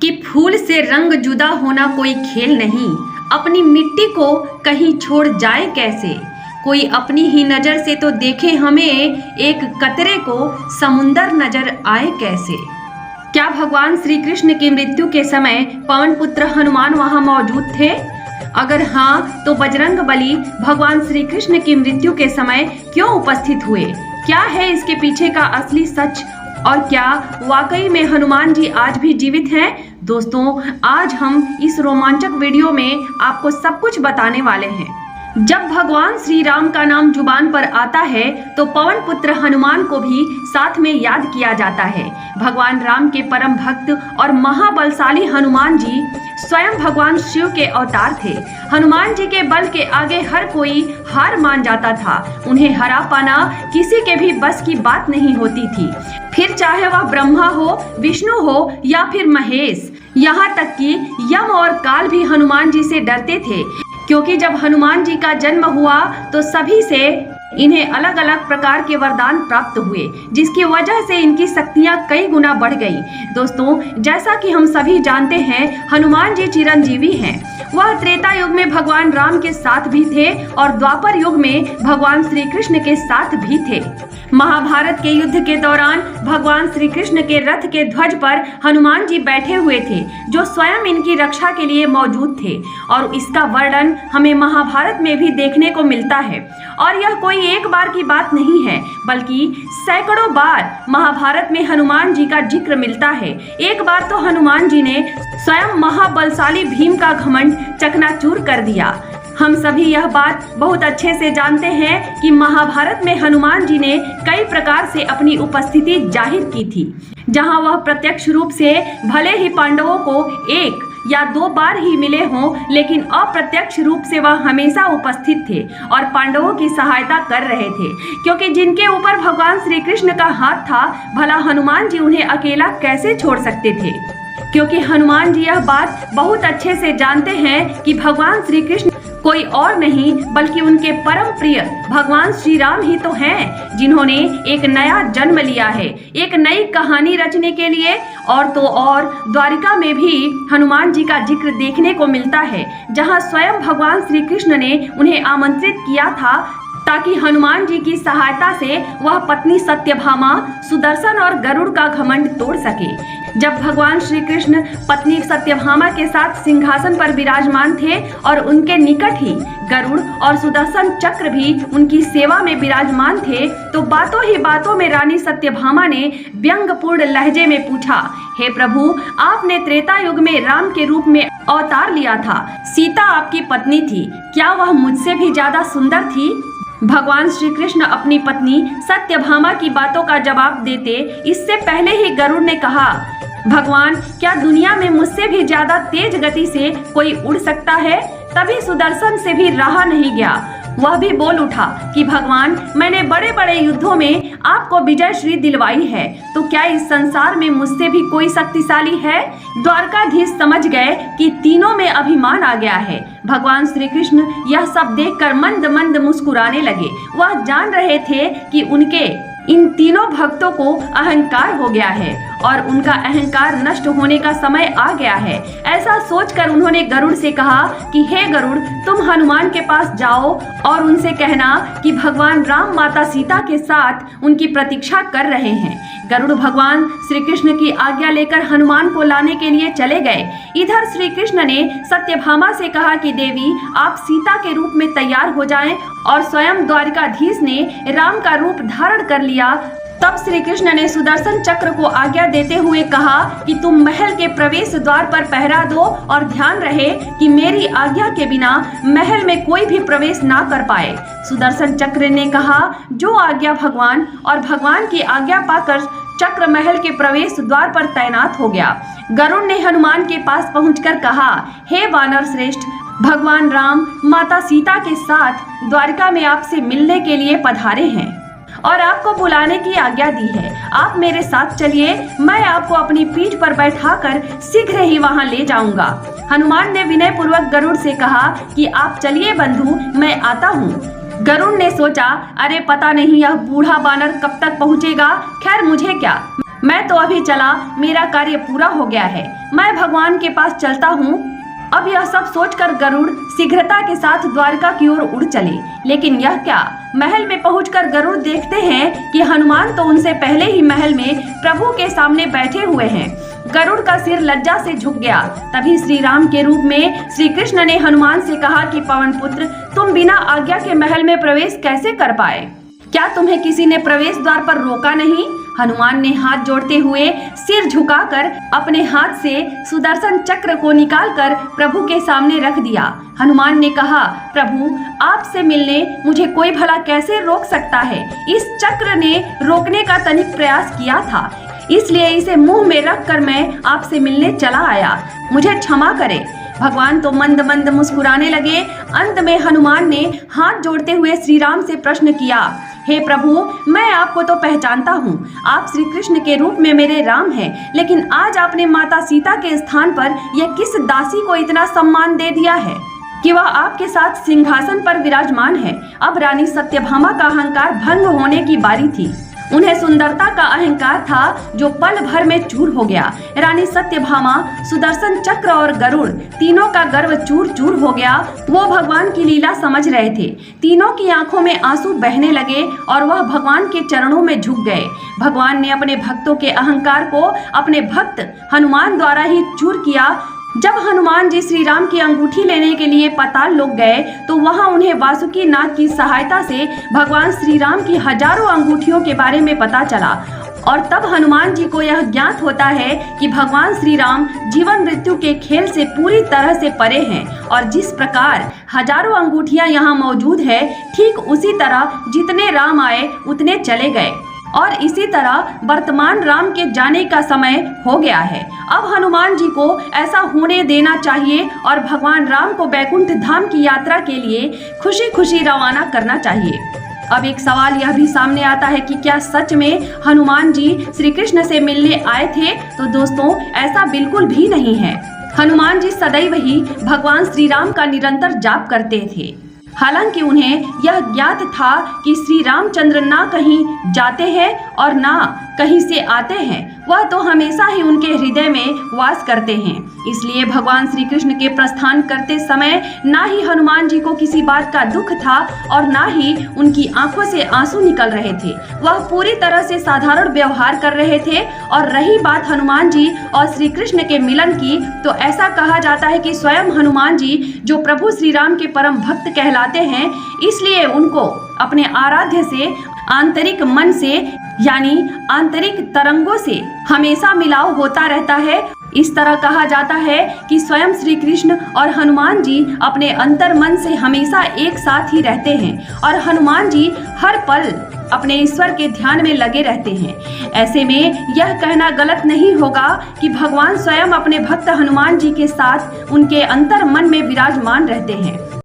कि फूल से रंग जुदा होना कोई खेल नहीं, अपनी मिट्टी को कहीं छोड़ जाए कैसे। कोई अपनी ही नजर से तो देखे हमें, एक कतरे को समुंदर नजर आए कैसे। क्या भगवान श्री कृष्ण की मृत्यु के समय पवन पुत्र हनुमान वहां मौजूद थे? अगर हाँ, तो बजरंग बली भगवान श्री कृष्ण की मृत्यु के समय क्यों उपस्थित हुए? क्या है इसके पीछे का असली सच और क्या वाकई में हनुमान जी आज भी जीवित हैं? दोस्तों, आज हम इस रोमांचक वीडियो में आपको सब कुछ बताने वाले हैं। जब भगवान श्री राम का नाम जुबान पर आता है तो पवन पुत्र हनुमान को भी साथ में याद किया जाता है। भगवान राम के परम भक्त और महाबलशाली हनुमान जी स्वयं भगवान शिव के अवतार थे। हनुमान जी के बल के आगे हर कोई हार मान जाता था। उन्हें हरा पाना किसी के भी बस की बात नहीं होती थी, फिर चाहे वह ब्रह्मा हो, विष्णु हो या फिर महेश। यहाँ तक कि यम और काल भी हनुमान जी से डरते थे, क्योंकि जब हनुमान जी का जन्म हुआ तो सभी से इन्हें अलग अलग प्रकार के वरदान प्राप्त हुए, जिसकी वजह से इनकी शक्तियां कई गुना बढ़ गई। दोस्तों, जैसा कि हम सभी जानते हैं, हनुमान जी चिरंजीवी हैं। वह त्रेता युग में भगवान राम के साथ भी थे और द्वापर युग में भगवान श्री कृष्ण के साथ भी थे। महाभारत के युद्ध के दौरान भगवान श्री कृष्ण के रथ के ध्वज पर हनुमान जी बैठे हुए थे, जो स्वयं इनकी रक्षा के लिए मौजूद थे, और इसका वर्णन हमें महाभारत में भी देखने को मिलता है। और यह कोई एक बार की बात नहीं है, बल्कि सैकड़ों बार महाभारत में हनुमान जी का जिक्र मिलता है। एक बार तो हनुमान जी ने स्वयं महाबलशाली भीम का घमंड चकनाचूर कर दिया। हम सभी यह बात बहुत अच्छे से जानते हैं कि महाभारत में हनुमान जी ने कई प्रकार से अपनी उपस्थिति जाहिर की थी, जहां वह प्रत्यक्ष रूप से भले ही पांडवों को एक या दो बार ही मिले हों, लेकिन अप्रत्यक्ष रूप से वह हमेशा उपस्थित थे और पांडवों की सहायता कर रहे थे, क्योंकि जिनके ऊपर भगवान श्री कृष्ण का हाथ था, भला हनुमान जी उन्हें अकेला कैसे छोड़ सकते थे। क्योंकि हनुमान जी यह बात बहुत अच्छे से जानते हैं कि भगवान श्री कृष्ण कोई और नहीं बल्कि उनके परम प्रिय भगवान श्री राम ही तो हैं, जिन्होंने एक नया जन्म लिया है, एक नई कहानी रचने के लिए। और तो और द्वारिका में भी हनुमान जी का जिक्र देखने को मिलता है, जहां स्वयं भगवान श्री कृष्ण ने उन्हें आमंत्रित किया था ताकि हनुमान जी की सहायता से वह पत्नी सत्यभामा, सुदर्शन और गरुड़ का घमंड तोड़ सके। जब भगवान श्री कृष्ण पत्नी सत्यभामा के साथ सिंहासन पर विराजमान थे और उनके निकट ही गरुड़ और सुदर्शन चक्र भी उनकी सेवा में विराजमान थे, तो बातों ही बातों में रानी सत्यभामा ने व्यंग्यपूर्ण लहजे में पूछा, हे प्रभु, आपने त्रेता युग में राम के रूप में अवतार लिया था। सीता आपकी पत्नी थी, क्या वह मुझसे भी ज्यादा सुंदर थी? भगवान श्री कृष्ण अपनी पत्नी सत्यभामा की बातों का जवाब देते इससे पहले ही गरुड़ ने कहा, भगवान, क्या दुनिया में मुझसे भी ज्यादा तेज गति से कोई उड़ सकता है? तभी सुदर्शन से भी रहा नहीं गया। वह भी बोल उठा कि भगवान, मैंने बड़े बड़े युद्धों में आपको विजय श्री दिलवाई है, तो क्या इस संसार में मुझसे भी कोई शक्तिशाली है? द्वारकाधीश समझ गए कि तीनों में अभिमान आ गया है। भगवान श्री कृष्ण यह सब देखकर मंद मंद मुस्कुराने लगे। वह जान रहे थे कि उनके इन तीनों भक्तों को अहंकार हो गया है और उनका अहंकार नष्ट होने का समय आ गया है। ऐसा सोचकर उन्होंने गरुड़ से कहा कि हे गरुड़, तुम हनुमान के पास जाओ और उनसे कहना कि भगवान राम माता सीता के साथ उनकी प्रतीक्षा कर रहे हैं। गरुड़ भगवान श्री कृष्ण की आज्ञा लेकर हनुमान को लाने के लिए चले गए। इधर श्री कृष्ण ने सत्यभामा से कहा कि देवी, आप सीता के रूप में तैयार हो जाएं, और स्वयं द्वारिकाधीश ने राम का रूप धारण कर लिया। तब श्री कृष्ण ने सुदर्शन चक्र को आज्ञा देते हुए कहा कि तुम महल के प्रवेश द्वार पर पहरा दो और ध्यान रहे कि मेरी आज्ञा के बिना महल में कोई भी प्रवेश ना कर पाए। सुदर्शन चक्र ने कहा, जो आज्ञा भगवान, और भगवान की आज्ञा पाकर चक्र महल के प्रवेश द्वार पर तैनात हो गया। गरुड़ ने हनुमान के पास पहुंचकर कहा, हे वानर श्रेष्ठ, भगवान राम माता सीता के साथ द्वारिका में आपसे मिलने के लिए पधारे हैं और आपको बुलाने की आज्ञा दी है। आप मेरे साथ चलिए, मैं आपको अपनी पीठ पर बैठाकर शीघ्र ही वहां ले जाऊंगा। हनुमान ने विनय पूर्वक गरुड़ से कहा कि आप चलिए बंधु, मैं आता हूँ। गरुड़ ने सोचा, अरे पता नहीं यह बूढ़ा बानर कब तक पहुँचेगा, खैर मुझे क्या, मैं तो अभी चला, मेरा कार्य पूरा हो गया है, मैं भगवान के पास चलता हूँ। अब यह सब सोचकर गरुड़ शीघ्रता के साथ द्वारका की ओर उड़ चले। लेकिन यह क्या, महल में पहुंचकर गरुड़ देखते हैं कि हनुमान तो उनसे पहले ही महल में प्रभु के सामने बैठे हुए हैं। गरुड़ का सिर लज्जा से झुक गया। तभी श्री राम के रूप में श्री कृष्ण ने हनुमान से कहा कि पवन पुत्र, तुम बिना आज्ञा के महल में प्रवेश कैसे कर पाए? क्या तुम्हें किसी ने प्रवेश द्वार पर रोका नहीं? हनुमान ने हाथ जोड़ते हुए सिर झुकाकर अपने हाथ से सुदर्शन चक्र को निकालकर प्रभु के सामने रख दिया। हनुमान ने कहा, प्रभु, आपसे मिलने मुझे कोई भला कैसे रोक सकता है? इस चक्र ने रोकने का तनिक प्रयास किया था, इसलिए इसे मुंह में रखकर मैं आपसे मिलने चला आया। मुझे क्षमा करें। भगवान तो मंद मंद मुस्कुराने लगे। अंत में हनुमान ने हाथ जोड़ते हुए श्री राम से प्रश्न किया, हे प्रभु, मैं आपको तो पहचानता हूँ, आप श्री कृष्ण के रूप में मेरे राम हैं, लेकिन आज आपने माता सीता के स्थान पर यह किस दासी को इतना सम्मान दे दिया है कि वह आपके साथ सिंहासन पर विराजमान है? अब रानी सत्यभामा का अहंकार भंग होने की बारी थी। उन्हें सुंदरता का अहंकार था जो पल भर में चूर हो गया। रानी सत्यभामा, सुदर्शन चक्र और गरुड़ तीनों का गर्व चूर चूर हो गया। वो भगवान की लीला समझ रहे थे। तीनों की आंखों में आंसू बहने लगे और वह भगवान के चरणों में झुक गए। भगवान ने अपने भक्तों के अहंकार को अपने भक्त हनुमान द्वारा ही चूर किया। जब हनुमान जी श्री राम की अंगूठी लेने के लिए पाताल लोक गए तो वहां उन्हें वासुकी नाग की सहायता से भगवान श्री राम की हजारों अंगूठियों के बारे में पता चला। और तब हनुमान जी को यह ज्ञात होता है कि भगवान श्री राम जीवन मृत्यु के खेल से पूरी तरह से परे हैं और जिस प्रकार हजारों अंगूठियां यहाँ मौजूद है, ठीक उसी तरह जितने राम आए उतने चले गए और इसी तरह वर्तमान राम के जाने का समय हो गया है। अब हनुमान जी को ऐसा होने देना चाहिए और भगवान राम को बैकुंठ धाम की यात्रा के लिए खुशी खुशी रवाना करना चाहिए। अब एक सवाल यह भी सामने आता है कि क्या सच में हनुमान जी श्री कृष्ण से मिलने आए थे? तो दोस्तों, ऐसा बिल्कुल भी नहीं है। हनुमान जी सदैव ही भगवान श्री राम का निरंतर जाप करते थे। हालांकि उन्हें यह ज्ञात था कि श्री रामचंद्र ना कहीं जाते हैं और ना कहीं से आते हैं, वह तो हमेशा ही उनके हृदय में वास करते हैं। इसलिए भगवान श्री कृष्ण के प्रस्थान करते समय ना ही हनुमान जी को किसी बात का दुख था और ना ही उनकी आंखों से आंसू निकल रहे थे। वह पूरी तरह से साधारण व्यवहार कर रहे थे। और रही बात हनुमान जी और श्री कृष्ण के मिलन की, तो ऐसा कहा जाता है कि स्वयं हनुमान जी जो प्रभु श्री राम के परम भक्त कहलाते हैं, इसलिए उनको अपने आराध्य से आंतरिक मन से यानी आंतरिक तरंगों से हमेशा मिलाव होता रहता है। इस तरह कहा जाता है कि स्वयं श्री कृष्ण और हनुमान जी अपने अंतर मन से हमेशा एक साथ ही रहते हैं और हनुमान जी हर पल अपने ईश्वर के ध्यान में लगे रहते हैं। ऐसे में यह कहना गलत नहीं होगा कि भगवान स्वयं अपने भक्त हनुमान जी के साथ उनके अंतर मन में विराजमान रहते हैं।